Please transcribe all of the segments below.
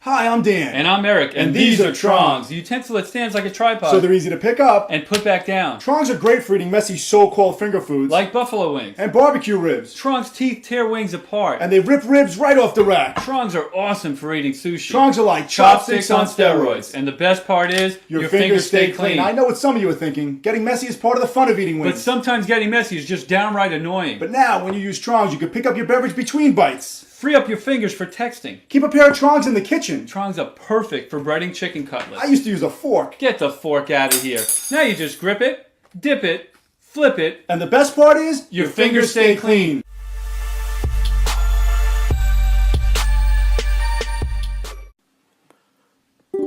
Hi, I'm Dan. And I'm Eric, and these are Trongs, the utensil that stands like a tripod So they're easy to pick up and put back down. Trongs are great for eating messy so-called finger foods. Like buffalo wings. And barbecue ribs. Trongs' teeth tear wings apart. And they rip ribs right off the rack. Trongs are awesome for eating sushi. Trongs are like chopsticks on steroids. And the best part is, your fingers stay clean. I know what some of you are thinking. Getting messy is part of the fun of eating wings. But sometimes getting messy is just downright annoying. But now, when you use Trongs, you can pick up your beverage between bites. Free up your fingers for texting. Keep a pair of Trongs in the kitchen. Trongs are perfect for breading chicken cutlets. I used to use a fork. Get the fork out of here. Now you just grip it, dip it, flip it. And the best part is, your fingers stay clean.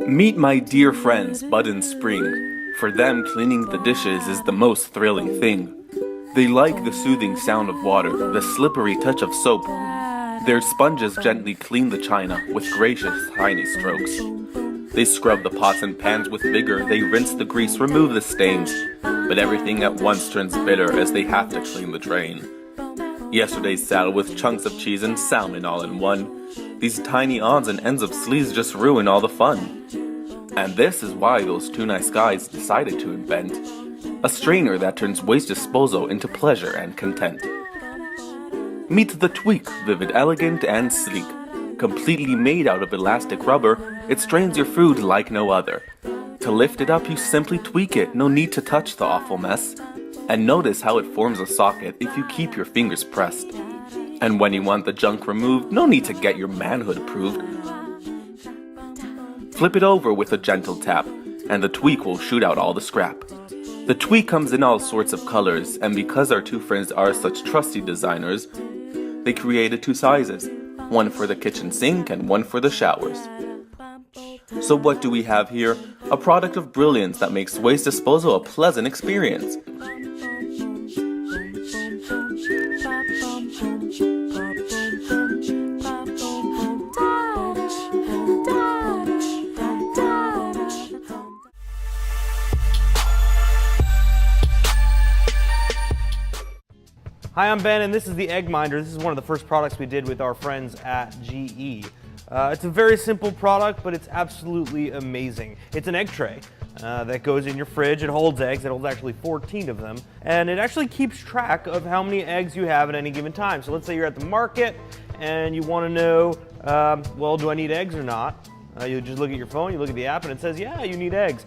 Meet my dear friends, Bud and Spring. For them, cleaning the dishes is the most thrilling thing. They like the soothing sound of water, the slippery touch of soap. Their sponges gently clean the china with gracious, tiny strokes. They scrub the pots and pans with vigor, they rinse the grease, remove the stains. But everything at once turns bitter as they have to clean the drain. Yesterday's salad with chunks of cheese and salmon all in one. These tiny odds and ends of sleeves just ruin all the fun. And this is why those two nice guys decided to invent a strainer that turns waste disposal into pleasure and content. Meet the Tweak, vivid, elegant, and sleek. Completely made out of elastic rubber, it strains your food like no other. To lift it up, you simply tweak it, no need to touch the awful mess. And notice how it forms a socket if you keep your fingers pressed. And when you want the junk removed, no need to get your manhood proved. Flip it over with a gentle tap, and the Tweak will shoot out all the scrap. The Tweak comes in all sorts of colors, and because our two friends are such trusty designers, they created two sizes, one for the kitchen sink and one for the showers. So what do we have here? A product of brilliance that makes waste disposal a pleasant experience. Hi, I'm Ben, and this is the Egg Minder. This is one of the first products we did with our friends at GE. It's a very simple product, but it's absolutely amazing. It's an egg tray that goes in your fridge. It holds eggs. It holds actually 14 of them, and it actually keeps track of how many eggs you have at any given time. So let's say you're at the market and you want to know, well, do I need eggs or not? You just look at your phone, you look at the app, and it says, yeah, you need eggs.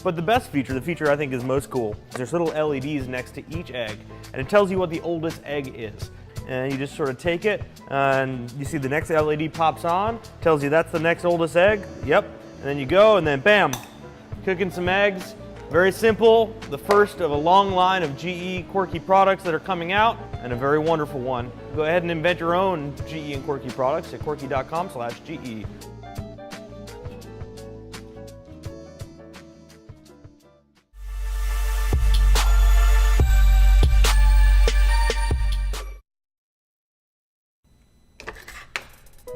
But the best feature, the feature I think is most cool, is there's little LEDs next to each egg, and it tells you what the oldest egg is. And you just sort of take it, and you see the next LED pops on, tells you that's the next oldest egg, yep, and then you go, and then bam, cooking some eggs. Very simple, the first of a long line of GE quirky products that are coming out, and a very wonderful one. Go ahead and invent your own GE and quirky products at quirky.com/GE.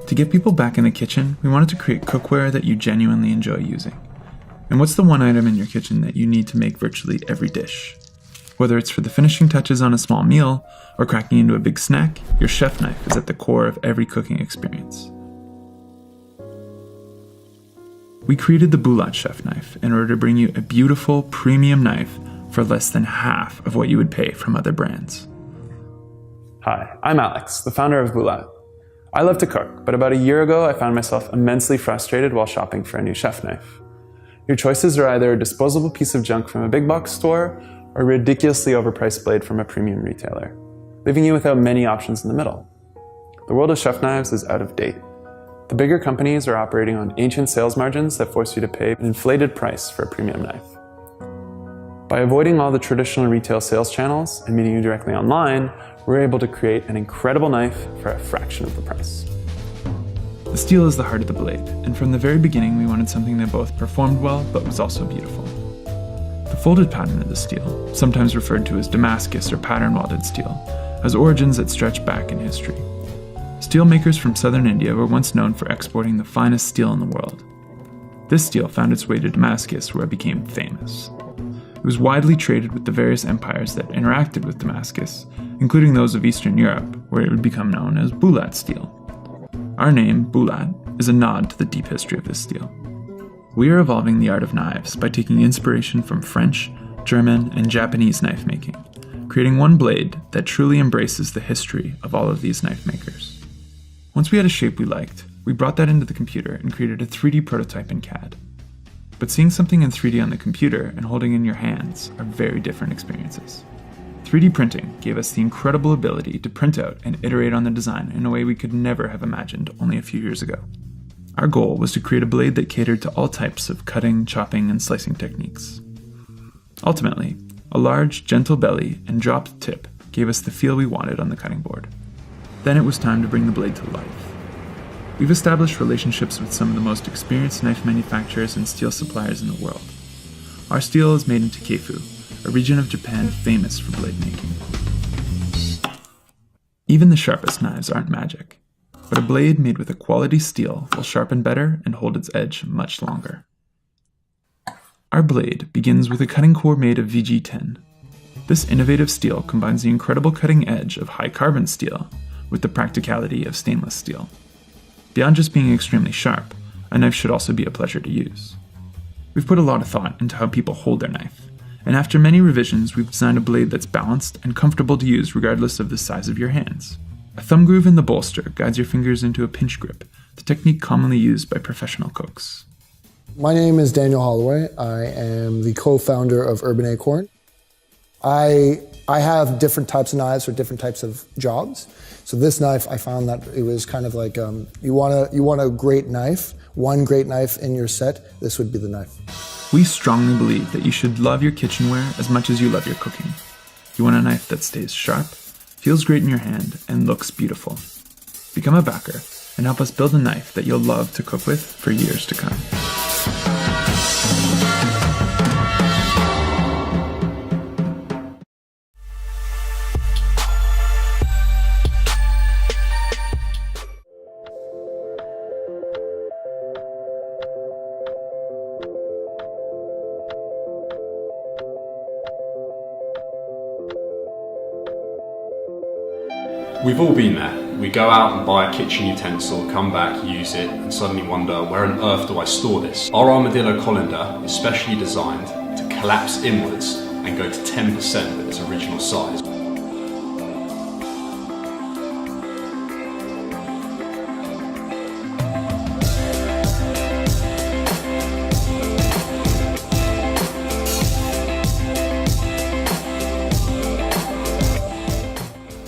To get people back in the kitchen, we wanted to create cookware that you genuinely enjoy using. And what's the one item in your kitchen that you need to make virtually every dish? Whether it's for the finishing touches on a small meal or cracking into a big snack, your chef knife is at the core of every cooking experience. We created the Bulat chef knife in order to bring you a beautiful premium knife for less than half of what you would pay from other brands. Hi, I'm Alex, the founder of Bulat. I love to cook, but about a year ago I found myself immensely frustrated while shopping for a new chef knife. Your choices are either a disposable piece of junk from a big box store or a ridiculously overpriced blade from a premium retailer, leaving you without many options in the middle. The world of chef knives is out of date. The bigger companies are operating on ancient sales margins that force you to pay an inflated price for a premium knife. By avoiding all the traditional retail sales channels and meeting you directly online, we're able to create an incredible knife for a fraction of the price. The steel is the heart of the blade, and from the very beginning we wanted something that both performed well but was also beautiful. The folded pattern of the steel, sometimes referred to as Damascus or pattern welded steel, has origins that stretch back in history. Steel makers from southern India were once known for exporting the finest steel in the world. This steel found its way to Damascus, where it became famous. It was widely traded with the various empires that interacted with Damascus, including those of Eastern Europe, where it would become known as Bulat steel. Our name, Bulat, is a nod to the deep history of this steel. We are evolving the art of knives by taking inspiration from French, German, and Japanese knife making, creating one blade that truly embraces the history of all of these knife makers. Once we had a shape we liked, we brought that into the computer and created a 3D prototype in CAD. But seeing something in 3D on the computer and holding it in your hands are very different experiences. 3D printing gave us the incredible ability to print out and iterate on the design in a way we could never have imagined only a few years ago. Our goal was to create a blade that catered to all types of cutting, chopping, and slicing techniques. Ultimately, a large, gentle belly and dropped tip gave us the feel we wanted on the cutting board. Then it was time to bring the blade to life. We've established relationships with some of the most experienced knife manufacturers and steel suppliers in the world. Our steel is made in Takefu, a region of Japan famous for blade making. Even the sharpest knives aren't magic, but a blade made with a quality steel will sharpen better and hold its edge much longer. Our blade begins with a cutting core made of VG10. This innovative steel combines the incredible cutting edge of high carbon steel with the practicality of stainless steel. Beyond just being extremely sharp, a knife should also be a pleasure to use. We've put a lot of thought into how people hold their knife, and after many revisions we've designed a blade that's balanced and comfortable to use regardless of the size of your hands. A thumb groove in the bolster guides your fingers into a pinch grip, the technique commonly used by professional cooks. My name is Daniel Holloway. I am the co-founder of Urban Acorn. I have different types of knives for different types of jobs. So this knife, I found that it was kind of like, you want a great knife, one great knife in your set, this would be the knife. We strongly believe that you should love your kitchenware as much as you love your cooking. You want a knife that stays sharp, feels great in your hand, and looks beautiful. Become a backer and help us build a knife that you'll love to cook with for years to come. We've all been there. We go out and buy a kitchen utensil, come back, use it, and suddenly wonder, where on earth do I store this? Our Armadillo colander is specially designed to collapse inwards and go to 10% of its original size.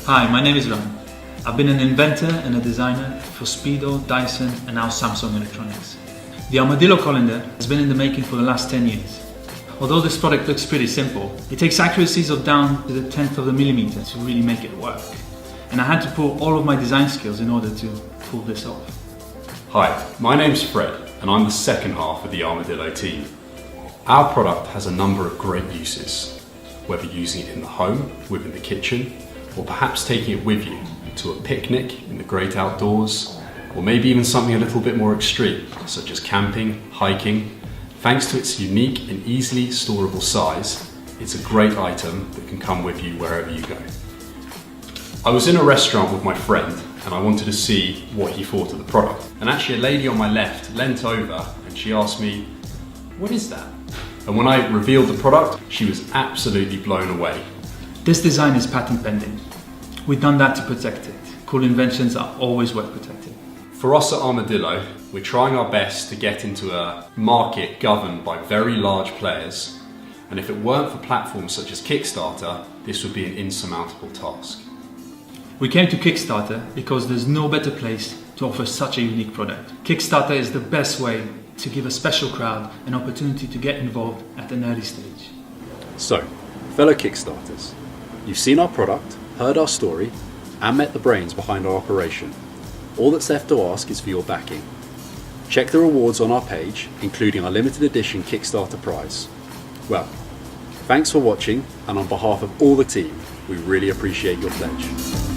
Hi, my name is Ron. I've been an inventor and a designer for Speedo, Dyson, and now Samsung Electronics. The Armadillo colander has been in the making for the last 10 years. Although this product looks pretty simple, it takes accuracies of down to the 10th of a millimeter to really make it work. And I had to pull all of my design skills in order to pull this off. Hi, my name's Fred, and I'm the second half of the Armadillo team. Our product has a number of great uses, whether using it in the home, within the kitchen, or perhaps taking it with you to a picnic in the great outdoors, or maybe even something a little bit more extreme, such as camping, hiking. Thanks to its unique and easily storable size, it's a great item that can come with you wherever you go. I was in a restaurant with my friend and I wanted to see what he thought of the product. And actually a lady on my left leant over and she asked me, "What is that?" And when I revealed the product, she was absolutely blown away. This design is patent pending. We've done that to protect it. Cool inventions are always worth protecting. For us at Armadillo, we're trying our best to get into a market governed by very large players, and if it weren't for platforms such as Kickstarter, this would be an insurmountable task. We came to Kickstarter because there's no better place to offer such a unique product. Kickstarter is the best way to give a special crowd an opportunity to get involved at an early stage. So, fellow Kickstarters, you've seen our product, heard our story, and met the brains behind our operation. All that's left to ask is for your backing. Check the rewards on our page, including our limited edition Kickstarter prize. Well, thanks for watching, and on behalf of all the team, we really appreciate your pledge.